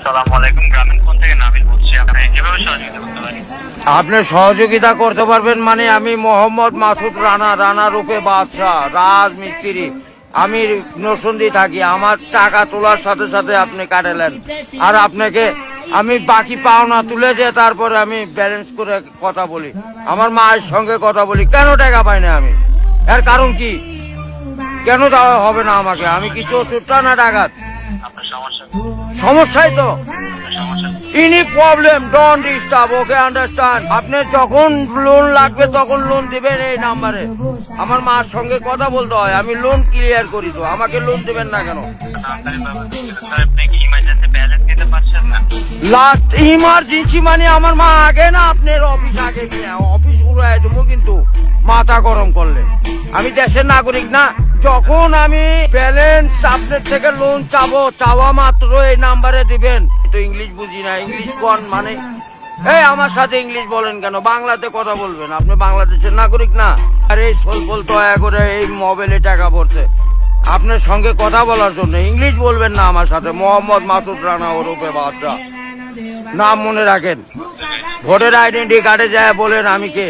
আসসালামু আলাইকুম, গ্রামীণ ফোন থেকে নাবিল বলছি। আপনি কিভাবে সহযোগিতা করতে পারি? আপনি সহযোগিতা করতে পারবেন মানে আমি মোহাম্মদ মাসুদ রানা রূপে বাদশাহ রাজমিস্ত্রি। আমি নরসিংদী থাকি। আমার টাকা তোলার সাথে সাথে আপনি কাটালেন, আর আপনাকে আমি বাকি পাওনা তুলে দিয়ে তারপরে আমি ব্যালেন্স করে কথা বলি, আমার মায়ের সঙ্গে কথা বলি। কেন টাকা পাই না আমি? এর কারণ কি? কেন দেওয়া হবে না আমাকে? আমি কি চতুর্থ না ডাকাত? আপনার সমস্যা সমস্যাই তো সমস্যা any problem don't disturb, okay understand. আপনি যখন লোন লাগবে তখন লোন দিবেন এই নাম্বারে। আমার মার সঙ্গে কথা বলতে হয়, আমি লোন ক্লিয়ার করি। তো আমাকে লোন দিবেন না কেন? তাড়াতাড়ি পাবেন। স্যার, আপনি কি ইমার্জেন্সি ব্যালেন্স দিতে পারছেন না? লাস্ট ইমার্জেন্সি মানে আমার মা আগে না আপনার অফিস আগে নিয়ে অফিস উড়াই দেবো কিন্তু মাথা গরম করলে। আমি দেশের নাগরিক না। যখন আমি ব্যালেন্স আপনার থেকে লোন চাওয়া মাত্র এই নাম্বারে দিবেন। তো ইংলিশ বুঝি না, ইংলিশ কোন মানে? এই আমার সাথে ইংলিশ বলেন কেন? বাংলাতে কথা বলবেন। আপনি বাংলাদেশের নাগরিক না? আর এই বলতো করে এই মোবাইলে টাকা পড়ছে আপনার সঙ্গে কথা বলার জন্য। ইংলিশ বলবেন না আমার সাথে। মোহাম্মদ মাসুদ রানা ওরফে বাদশা, নাম মনে রাখেন। ভোটার আইডেন্টি কার্ডে যায় বলেন আমি কে।